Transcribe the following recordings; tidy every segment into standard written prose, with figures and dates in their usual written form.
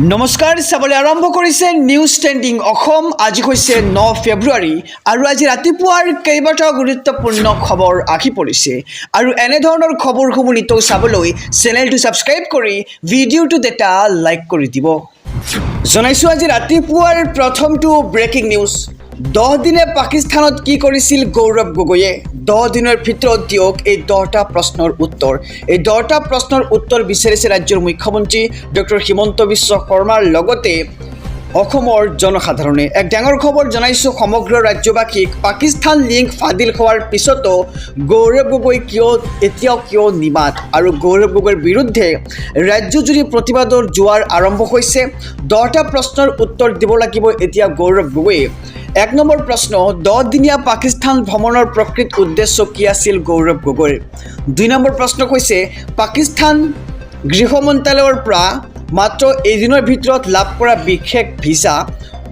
नमस्कार सबले आरम्भ करिছে নিউজ ট্ৰেণ্ডিং অসম আজি হৈছে 9 ফেব্ৰুৱাৰী আৰু আজি ৰাতিপুৱাৰ কেইবাটাও গুৰুত্বপূৰ্ণ খবৰ আহি পৰিছে আৰু এনে ধৰণৰ খবৰসমূহ নিতৌ চাবলৈ চেনেলটো সাবস্ক্ৰাইব কৰি ভিডিঅটো এটা লাইক কৰি দিব জনাইছো আজি ৰাতিপুৱাৰ প্ৰথমটো ব্ৰেকিং নিউজ 10 দিনে পাকিস্তানত কি কৰিছিল গৌৰৱ গগৈয়ে 10 দিনৰ ভিতৰত দিয়ক এই 10টা প্ৰশ্নৰ উত্তৰ এই 10টা প্ৰশ্নৰ উত্তৰ বিচাৰিছে ৰাজ্যৰ মুখ্যমন্ত্ৰী ডক্টৰ হিমন্ত বিশ্ব শৰ্মাৰ লগতে অসমৰ জনসাধাৰণে এক ডাঙৰ খবৰ জনাইছো সমগ্ৰ ৰাজ্যবাসীক পাকিস্তান লিংক ফাদিল হোৱাৰ পিছতো গৌৰৱ গগৈ কিয় নিমাত আৰু গৌৰৱ গগৈৰ বিৰুদ্ধে ৰাজ্যজুৰি প্ৰতিবাদৰ জোৱাৰ আৰম্ভ হৈছে 10টা প্ৰশ্নৰ উত্তৰ দিব লাগিব এতিয়া গৌৰৱ গগৈয়ে এক নম্বৰ প্ৰশ্ন 10 দিনীয়া পাকিস্তান ভ্ৰমণৰ প্ৰকৃত উদ্দেশ্য কি আছিল গৌৰৱ গগৈৰ দুই নম্বৰ প্ৰশ্ন হৈছে পাকিস্তান গৃহ মন্ত্ৰালয়ৰ পৰা মাত্ৰ এদিনৰ ভিতৰত লাভ কৰা বিশেষ ভিসা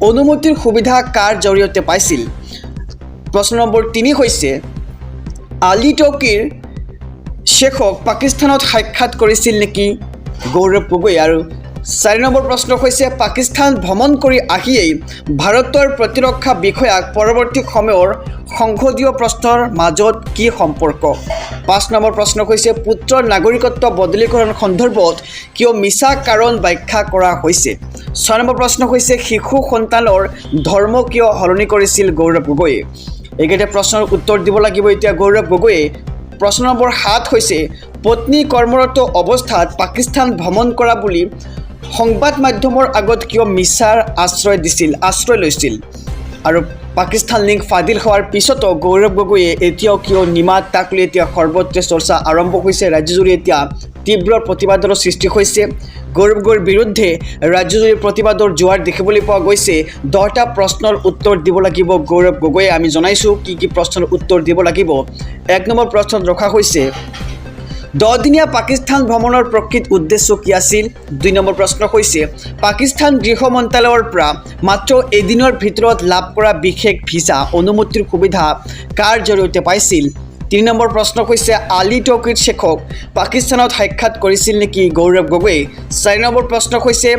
অনুমতিৰ সুবিধা কাৰ জৰিয়তে পাইছিল প্ৰশ্ন নম্বৰ 3 হৈছে আলী টকিৰ শেখক পাকিস্তানত সাক্ষাৎ কৰিছিল নেকি গৌৰৱ গগৈ আৰু 4 নম্বৰ প্ৰশ্ন হৈছে পাকিস্তান ভ্ৰমণ কৰি আহিয়েই ভাৰতৰ প্ৰতিৰক্ষা বিষয়াক পৰৱৰ্তী সময়ৰ সংসদীয় প্ৰশ্নৰ মাজত কি সম্পৰ্ক 5 নম্বৰ প্ৰশ্ন হৈছে পুত্ৰৰ নাগৰিকত্ব বদলীকৰণ সন্দৰ্ভত কিয় মিছা কাৰণ ব্যাখ্যা কৰা হৈছে 6 নম্বৰ প্ৰশ্ন হৈছে শিশু সন্তানৰ ধৰ্ম কিয় হলনি কৰিছিল গৌৰৱ গগৈয়ে এইকেইটা প্ৰশ্নৰ উত্তৰ দিব লাগিব এতিয়া গৌৰৱ গগৈয়ে প্ৰশ্ন নম্বৰ 7 হৈছে পত্নী কৰ্মৰত অৱস্থাত পাকিস্তান ভ্ৰমণ কৰা বুলি সংবাদ মাধ্যমৰ আগত কিয় মিছাৰ আশ্ৰয় লৈছিল আৰু পাকিস্তান লিংক ফাদিল হোৱাৰ পিছতো গৌৰৱ গগৈয়ে এতিয়াও কিয় নিমাত তাক লৈ এতিয়া সৰ্বত্ৰ চৰ্চা আৰম্ভ হৈছে ৰাজ্যজুৰি এতিয়া তীব্ৰ প্ৰতিবাদৰ সৃষ্টি হৈছে গৌৰৱ গগৈৰ বিৰুদ্ধে ৰাজ্যজুৰি প্ৰতিবাদৰ জোৱাৰ দেখিবলৈ পোৱা গৈছে 10টা প্ৰশ্নৰ উত্তৰ দিব লাগিব গৌৰৱ গগৈয়ে আমি জনাইছো কি প্ৰশ্নৰ উত্তৰ দিব লাগিব এক নম্বৰ প্ৰশ্নত ৰখা হৈছে 10 দিনীয়া পাকিস্তান ভ্ৰমণৰ প্ৰকৃত উদ্দেশ্য কি আছিল 2 নম্বৰ প্ৰশ্ন হৈছে পাকিস্তান গৃহ মন্ত্ৰালয়ৰ পৰা মাত্ৰ এদিনৰ ভিতৰত লাভ কৰা বিশেষ ভিসা অনুমতিৰ সুবিধা কাৰ জৰিয়তে পাইছিল 3 নম্বৰ প্ৰশ্ন হৈছে আলী টকিৰ শেখক পাকিস্তানত সাক্ষাৎ কৰিছিল নেকি গৌৰৱ গগৈ 4 নম্বৰ প্ৰশ্ন হৈছে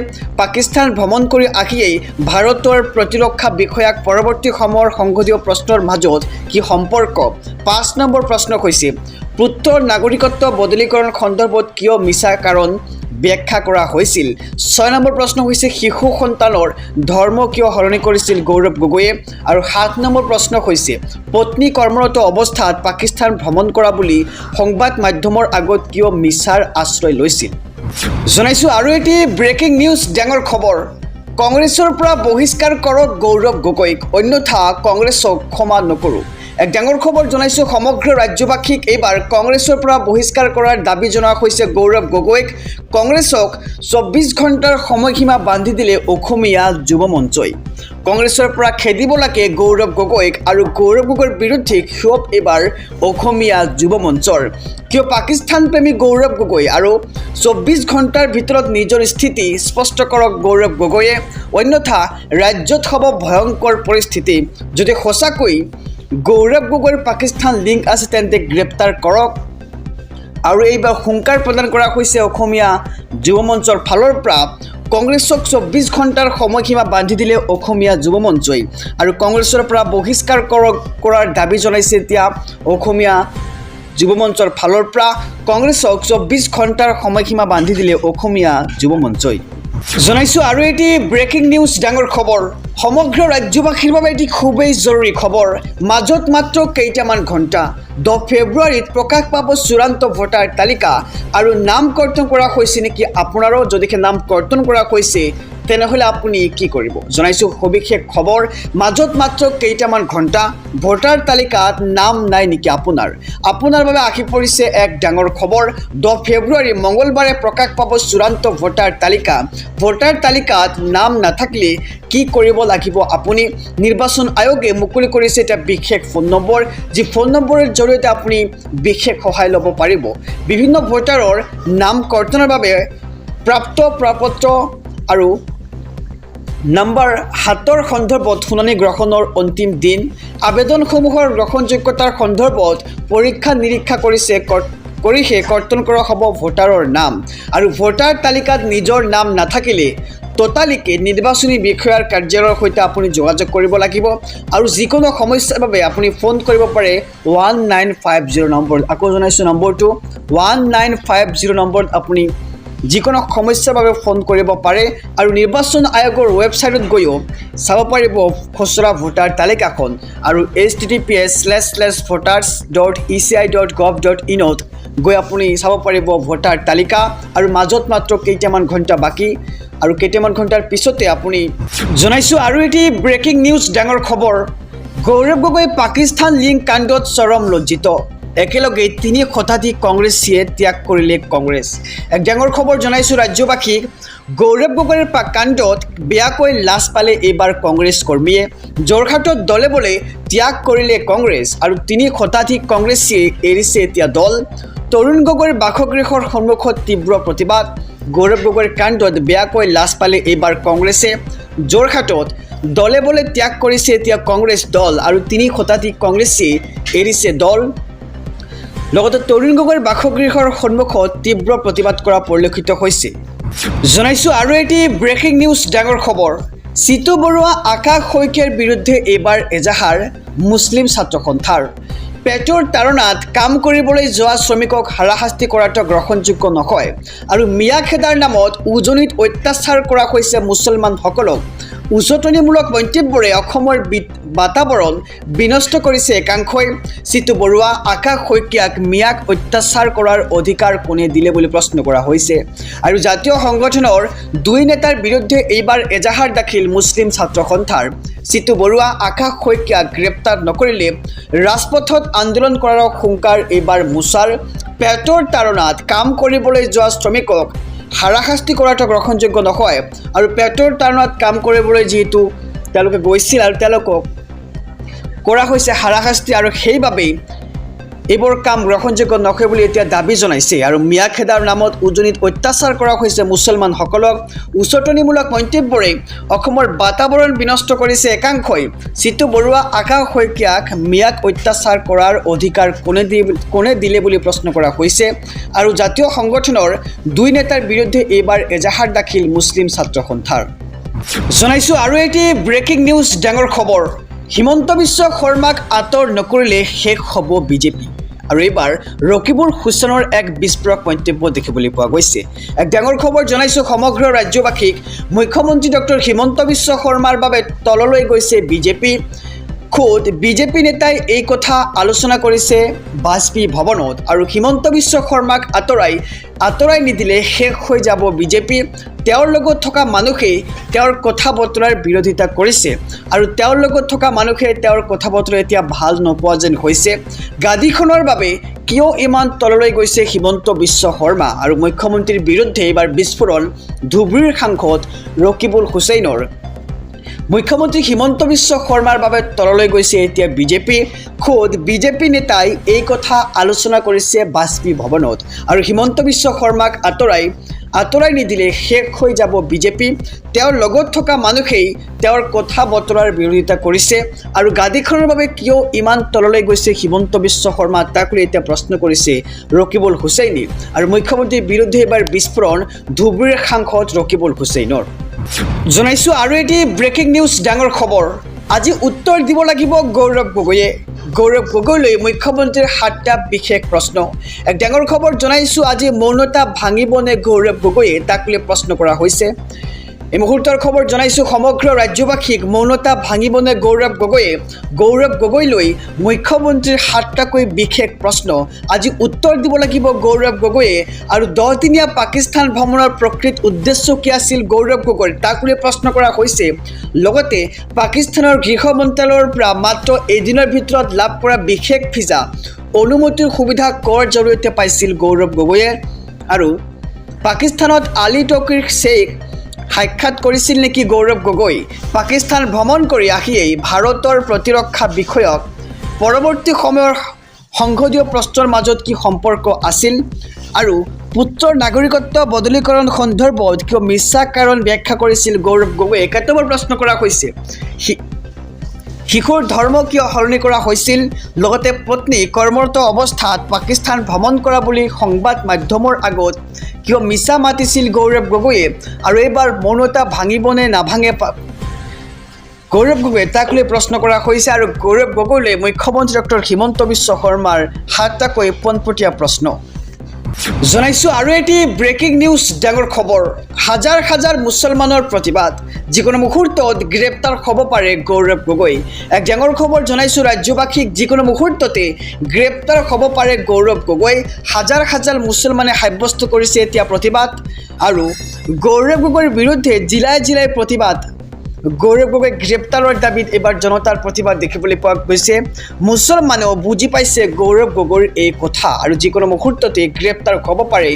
পাকিস্তান ভ্ৰমণ কৰি আহিয়েই ভাৰতৰ প্ৰতিৰক্ষা বিষয়াক পৰৱৰ্তী সময়ৰ সংসদীয় প্ৰশ্নৰ মাজত কি সম্পৰ্ক 5 নম্বৰ প্ৰশ্ন হৈছে পুত্ৰৰ নাগৰিকত্ব বদলীকৰণ সন্দৰ্ভত কিয় মিছা কাৰণ ব্যাখ্যা কৰা হৈছিল 6 নম্বৰ প্ৰশ্ন হৈছে শিশু সন্তানৰ ধৰ্ম কিয় হলনি কৰিছিল গৌৰৱ গগৈয়ে আৰু 7 নম্বৰ প্ৰশ্ন হৈছে পত্নী কৰ্মৰত অৱস্থাত পাকিস্তান ভ্ৰমণ কৰা বুলি সংবাদ মাধ্যমৰ আগত কিয় মিছাৰ আশ্ৰয় লৈছিল জনাইছো আৰু এটি ব্ৰেকিং নিউজ ডাঙৰ খবৰ কংগ্ৰেছৰ পৰা বহিষ্কাৰ কৰক গৌৰৱ গগৈক অন্যথা কংগ্ৰেছক ক্ষমা নকৰো এক ডাঙৰ খবৰ জনাইছো সমগ্ৰ ৰাজ্যবাসীক এইবাৰ কংগ্ৰেছৰ পৰা বহিষ্কাৰ কৰাৰ দাবী জনোৱা হৈছে গৌৰৱ গগৈক কংগ্ৰেছক 24 ঘণ্টাৰ সময়সীমা বান্ধি দিলে অসমীয়া যুৱ মঞ্চই কংগ্ৰেছৰ পৰা খেদিব লাগে গৌৰৱ গগৈক আৰু গৌৰৱ গগৈৰ বিৰুদ্ধে ক্ষোভ এইবাৰ অসমীয়া যুৱ মঞ্চৰ কিয় পাকিস্তান প্ৰেমী গৌৰৱ গগৈ আৰু 24 ঘণ্টাৰ ভিতৰত নিজৰ স্থিতি স্পষ্ট কৰক গৌৰৱ গগৈয়ে অন্যথা ৰাজ্যত হ'ব ভয়ংকৰ পৰিস্থিতি যদি সঁচাকৈ গৌৰৱ গগৈৰ পাকিস্তান লিংক আছে তেন্তে গ্ৰেপ্তাৰ কৰক আৰু এইবাৰ হুংকাৰ প্ৰদান কৰা হৈছে অসমীয়া যুৱ মঞ্চৰ ফালৰ পৰা কংগ্ৰেছক 24 ঘণ্টাৰ সময়সীমা বান্ধি দিলে অসমীয়া যুৱ মঞ্চই আৰু কংগ্ৰেছৰ পৰা বহিষ্কাৰ কৰাৰ দাবী জনাইছে এতিয়া অসমীয়া যুৱ মঞ্চৰ ফালৰ পৰা কংগ্ৰেছক 24 ঘণ্টাৰ সময়সীমা বান্ধি দিলে অসমীয়া যুৱ মঞ্চই জনাইছো আৰু এটি ব্ৰেকিং নিউজ ডাঙৰ খবৰ সমগ্ৰ ৰাজ্যবাসীৰ বাবে এটি খুবেই জৰুৰী খবৰ মাজত মাত্ৰ কেইটামান ঘণ্টা 10 ফেব্ৰুৱাৰীত প্ৰকাশ পাব চূড়ান্ত ভোটাৰ তালিকা আৰু নাম কৰ্তন কৰা হৈছে নেকি আপোনাৰো যদিহে নাম কৰ্তন কৰা হৈছে তেনেহলে আপুনি কি কৰিব জনাইছো সবিশেষ খবৰ মাজত মাত্ৰ কেইটামান ঘণ্টা ভোটাৰ তালিকাত নাম নাই নেকি আপোনাৰ বাবে আহি পৰিছে এক ডাঙৰ খবৰ 10 ফেব্ৰুৱাৰী মঙ্গলবাৰে প্ৰকাশ পাব চূড়ান্ত ভোটাৰ তালিকাত নাম নাথাকিলে কি কৰিব লাগিব আপুনি নিৰ্বাচন আয়োগে মুকলি কৰিছে এটা বিশেষ ফোন নম্বৰ যি ফোন নম্বৰৰ জৰিয়তে আপুনি বিশেষ সহায় ল'ব পাৰিব বিভিন্ন ভোটাৰৰ নাম কৰ্তনৰ বাবে প্ৰাপ্ত প্ৰপত্ৰ আৰু নম্বৰ 7 সন্দৰ্ভত শুনানি গ্ৰহণৰ অন্তিম দিন আবেদনসমূহৰ গ্ৰহণযোগ্যতাৰ সন্দৰ্ভত পৰীক্ষা নিৰীক্ষা কৰিছে কৰ্তন কৰা হ'ব ভোটাৰৰ নাম আৰু ভোটাৰ তালিকাত নিজৰ নাম নাথাকিলে ততালিকে নিৰ্বাচনী বিষয়াৰ কাৰ্যালয়ৰ সৈতে আপুনি যোগাযোগ কৰিব লাগিব আৰু যিকোনো সমস্যাৰ বাবে আপুনি ফোন কৰিব পাৰে 1950 নম্বৰত। আকৌ জনাইছোঁ নম্বৰটো 1950 নম্বৰত আপুনি যিকোনো সমস্যাৰ বাবে ফোন কৰিব পাৰে আৰু নিৰ্বাচন আয়োগৰ ৱেবছাইটত গৈও চাব পাৰিব খচৰা ভোটাৰ তালিকাখন আৰু https://voters.eci.gov.in ত গৈ আপুনি চাব পাৰিব ভোটাৰ তালিকা আৰু মাজত মাত্ৰ কেইটামান ঘণ্টা বাকী আৰু কেইটামান ঘণ্টাৰ পিছতে আপুনি জনাইছোঁ আৰু এটি ব্ৰেকিং নিউজ ডাঙৰ খবৰ গৌৰৱ গগৈ পাকিস্তান লিংক কাণ্ডত চৰম লজ্জিত একেলগে 3 শতাধিক কংগ্ৰেছীয়ে ত্যাগ কৰিলে কংগ্ৰেছ এক ডাঙৰ খবৰ জনাইছোঁ ৰাজ্যবাসীক গৌৰৱ গগৈৰ কাণ্ডত বেয়াকৈ লাজ পালে এইবাৰ কংগ্ৰেছ কৰ্মীয়ে যোৰহাটত দলে বলে ত্যাগ কৰিলে কংগ্ৰেছ আৰু 3 শতাধিক কংগ্ৰেছীয়ে এৰিছে এতিয়া দল তৰুণ গগৈৰ বাসগৃহৰ সন্মুখত তীব্ৰ প্ৰতিবাদ গৌৰৱ গগৈৰ কাণ্ডত বেয়াকৈ লাজ পালে এইবাৰ কংগ্ৰেছে যোৰহাটত দলে বলে ত্যাগ কৰিছে এতিয়া কংগ্ৰেছ দল আৰু 3 শতাধিক কংগ্ৰেছীয়ে এৰিছে দল লগতে তৰুণ গগৈৰ বাসগৃহৰ সন্মুখত তীব্ৰ প্ৰতিবাদ কৰা পৰিলক্ষিত হৈছে জনাইছোঁ আৰু এটি ব্ৰেকিং নিউজ ডাঙৰ খবৰ চিতু বৰুৱা আকাশ শইকীয়াৰ বিৰুদ্ধে এইবাৰ এজাহাৰ মুছলিম ছাত্ৰ সন্থাৰ পেটৰ তাৰণাত কাম কৰিবলৈ যোৱা শ্ৰমিকক হাৰাশাস্তি কৰাটো গ্ৰহণযোগ্য নহয় আৰু মিয়া খেদাৰ নামত উজনিত অত্যাচাৰ কৰা হৈছে মুছলমানসকলক উচতনিমূলক মন্তব্যৰে অসমৰ বাতাবৰণ বিনষ্ট কৰিছে একাংশই চিতু বৰুৱা আকাশ শইকীয়াক মিয়াক অত্যাচাৰ কৰাৰ অধিকাৰ কোনে দিলে বুলি প্ৰশ্ন কৰা হৈছে আৰু জাতীয় সংগঠনৰ 2 নেতাৰ বিৰুদ্ধে এইবাৰ এজাহাৰ দাখিল মুছলিম ছাত্ৰ সন্থাৰ চিতু বৰুৱা আকাশ শইকীয়াক গ্ৰেপ্তাৰ নকৰিলে ৰাজপথত আন্দোলন কৰাৰ হুংকাৰ এইবাৰ মুছাৰ পেটৰ তাৰণাত কাম কৰিবলৈ যোৱা শ্ৰমিকক হাৰাশাস্তি কৰাটো গ্ৰহণযোগ্য নহয় আৰু পেটৰ তাৰণাত কাম কৰিবলৈ যিহেতু তেওঁলোকে গৈছিল আৰু তেওঁলোকক কৰা হৈছে হাৰাশাস্তি আৰু সেইবাবেই এইবোৰ কাম গ্ৰহণযোগ্য নহয় বুলি এতিয়া দাবী জনাইছে আৰু মিয়া খেদাৰ নামত উজনিত অত্যাচাৰ কৰা হৈছে মুছলমানসকলক উচতনিমূলক মন্তব্যৰে অসমৰ বাতাবৰণ বিনষ্ট কৰিছে একাংশই চিতু বৰুৱা আকাশ শইকীয়াক মিয়াক অত্যাচাৰ কৰাৰ অধিকাৰ কোনে দিলে বুলি প্ৰশ্ন কৰা হৈছে আৰু জাতীয় সংগঠনৰ 2 নেতাৰ বিৰুদ্ধে এইবাৰ এজাহাৰ দাখিল মুছলিম ছাত্ৰ সন্থাৰ জনাইছোঁ আৰু এটি ব্ৰেকিং নিউজ ডাঙৰ খবৰ হিমন্ত বিশ্ব শৰ্মাক আঁতৰ নকৰিলে শেষ হ'ব বিজেপি আৰু এইবাৰ ৰকিবুল হুছেইনৰ এক বিস্ফোৰক মন্তব্য দেখিবলৈ পোৱা গৈছে এক ডাঙৰ খবৰ জনাইছোঁ সমগ্ৰ ৰাজ্যবাসীক মুখ্যমন্ত্ৰী ডক্টৰ হিমন্ত বিশ্ব শৰ্মাৰ বাবে তললৈ গৈছে বিজেপি খুদ বিজেপি নেতাই এই কথা আলোচনা কৰিছে বাজপেয়ী ভৱনত আৰু হিমন্ত বিশ্ব শৰ্মাক আঁতৰাই নিদিলে শেষ হৈ যাব বিজেপি তেওঁৰ লগত থকা মানুহে তেওঁৰ কথা বতৰাৰ বিৰোধিতা কৰিছে আৰু তেওঁৰ লগত থকা মানুহে তেওঁৰ কথা বতৰা এতিয়া ভাল নোপোৱা যেন হৈছে গাদীখনৰ বাবে কিয় ইমান তললৈ গৈছে হিমন্ত বিশ্ব শৰ্মা আৰু মুখ্যমন্ত্ৰীৰ বিৰুদ্ধে এইবাৰ বিস্ফোৰণ ধুবুৰীৰ সাংসদ ৰকিবুল হুছেইনৰ মুখ্যমন্ত্ৰী হিমন্ত বিশ্ব শৰ্মাৰ বাবে তললৈ গৈছে এতিয়া বিজেপি খুদ বিজেপি নেতাই এই কথা আলোচনা কৰিছে বাজপেয়ী ভৱনত আৰু হিমন্ত বিশ্ব শৰ্মাক আঁতৰাই নিদিলে শেষ হৈ যাব বিজেপি তেওঁৰ লগত থকা মানুহেই তেওঁৰ কথা বতৰাৰ বিৰোধিতা কৰিছে আৰু গাদীখনৰ বাবে কিয় ইমান তললৈ গৈছে হিমন্ত বিশ্ব শৰ্মা তাক লৈ এতিয়া প্ৰশ্ন কৰিছে ৰকিবুল হুছেইনে আৰু মুখ্যমন্ত্ৰীৰ বিৰুদ্ধে এইবাৰ বিস্ফোৰণ ধুবুৰীৰ সাংসদ ৰকিবুল হুছেইনৰ জনাইছোঁ আৰু এটি ব্ৰেকিং নিউজ ডাঙৰ খবৰ আজি উত্তৰ দিব লাগিব গৌৰৱ গগৈলৈ মুখ্যমন্ত্ৰীৰ 7টা বিশেষ প্ৰশ্ন এক ডাঙৰ খবৰ জনাইছোঁ আজি মৌনতা ভাঙিবনে গৌৰৱ গগৈয়ে তাক লৈ প্ৰশ্ন কৰা হৈছে এই মুহূৰ্তৰ খবৰ জনাইছোঁ সমগ্ৰ ৰাজ্যবাসীক মৌনতা ভাঙিবনে গৌৰৱ গগৈলৈ মুখ্যমন্ত্ৰীৰ 7টাকৈ বিশেষ প্ৰশ্ন আজি উত্তৰ দিব লাগিব গৌৰৱ গগৈয়ে আৰু 10 দিনীয়া পাকিস্তান ভ্ৰমণৰ প্ৰকৃত উদ্দেশ্য কি আছিল গৌৰৱ গগৈৰ তাক লৈ প্ৰশ্ন কৰা হৈছে লগতে পাকিস্তানৰ গৃহ মন্ত্ৰালয়ৰ পৰা মাত্ৰ এদিনৰ ভিতৰত লাভ কৰা বিশেষ ভিছা অনুমতিৰ সুবিধা কৰ জৰিয়তে পাইছিল গৌৰৱ গগৈয়ে আৰু পাকিস্তানত আলী টকিৰ শ্বেইখ সাক্ষাৎ কৰিছিল নেকি গৌৰৱ গগৈ পাকিস্তান ভ্ৰমণ কৰি আহিয়েই ভাৰতৰ প্ৰতিৰক্ষা বিষয়ক পৰৱৰ্তী সময়ৰ সংসদীয় প্ৰশ্নৰ মাজত কি সম্পৰ্ক আছিল আৰু পুত্ৰৰ নাগৰিকত্ব বদলীকৰণ সন্দৰ্ভত কিয় মিছা কাৰণ ব্যাখ্যা কৰিছিল গৌৰৱ গগৈয়ে 71 প্ৰশ্ন কৰা হৈছে শিশুৰ ধৰ্ম কিয় সলনি কৰা হৈছিল লগতে পত্নী কৰ্মৰত অৱস্থাত পাকিস্তান ভ্ৰমণ কৰা বুলি সংবাদ মাধ্যমৰ আগত কিয় মিছা মাতিছিল গৌৰৱ গগৈয়ে আৰু এইবাৰ মৌনতা ভাঙিবনে নাভাঙে গৌৰৱ গগৈয়ে তাক লৈ প্ৰশ্ন কৰা হৈছে আৰু গৌৰৱ গগৈলৈ মুখ্যমন্ত্ৰী ডক্টৰ হিমন্ত বিশ্ব শৰ্মাৰ সাতটাকৈ পোনপটীয়া প্ৰশ্ন জনাইছোঁ আৰু এটি ব্ৰেকিং নিউজ ডাঙৰ খবৰ হাজাৰ হাজাৰ মুছলমানৰ প্ৰতিবাদ যিকোনো মুহূৰ্তত গ্ৰেপ্তাৰ হ'ব পাৰে গৌৰৱ গগৈ এক ডাঙৰ খবৰ জনাইছোঁ ৰাজ্যবাসীক যিকোনো মুহূৰ্ততে গ্ৰেপ্তাৰ হ'ব পাৰে গৌৰৱ গগৈ হাজাৰ হাজাৰ মুছলমানে সাব্যস্ত কৰিছে এতিয়া প্ৰতিবাদ আৰু গৌৰৱ গগৈৰ বিৰুদ্ধে জিলাই জিলাই প্ৰতিবাদ গৌৰৱ গগৈ গ্ৰেপ্তাৰৰ দাবীত এবাৰ জনতাৰ প্ৰতিবাদ দেখিবলৈ পোৱা গৈছে মুছলমানেও বুজি পাইছে গৌৰৱ গগৈৰ এই কথা আৰু যিকোনো মুহূৰ্ততে গ্ৰেপ্তাৰ হ'ব পাৰে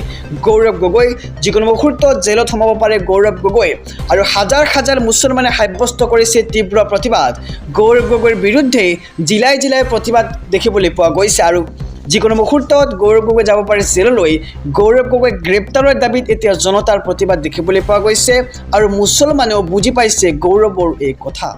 গৌৰৱ গগৈ যিকোনো মুহূৰ্তত জেলত সোমাব পাৰে গৌৰৱ গগৈ আৰু হাজাৰ হাজাৰ মুছলমানে সাব্যস্ত কৰিছে তীব্ৰ প্ৰতিবাদ গৌৰৱ গগৈৰ বিৰুদ্ধে জিলাই জিলাই প্ৰতিবাদ দেখিবলৈ পোৱা গৈছে আৰু যিকোনো মুহূৰ্তত গৌৰৱ গগৈ যাব পাৰে জেললৈ গৌৰৱ গগৈ গ্ৰেপ্তাৰৰ দাবীত এতিয়া জনতাৰ প্ৰতিবাদ দেখিবলৈ পোৱা গৈছে আৰু মুছলমানেও বুজি পাইছে গৌৰৱৰ এই কথা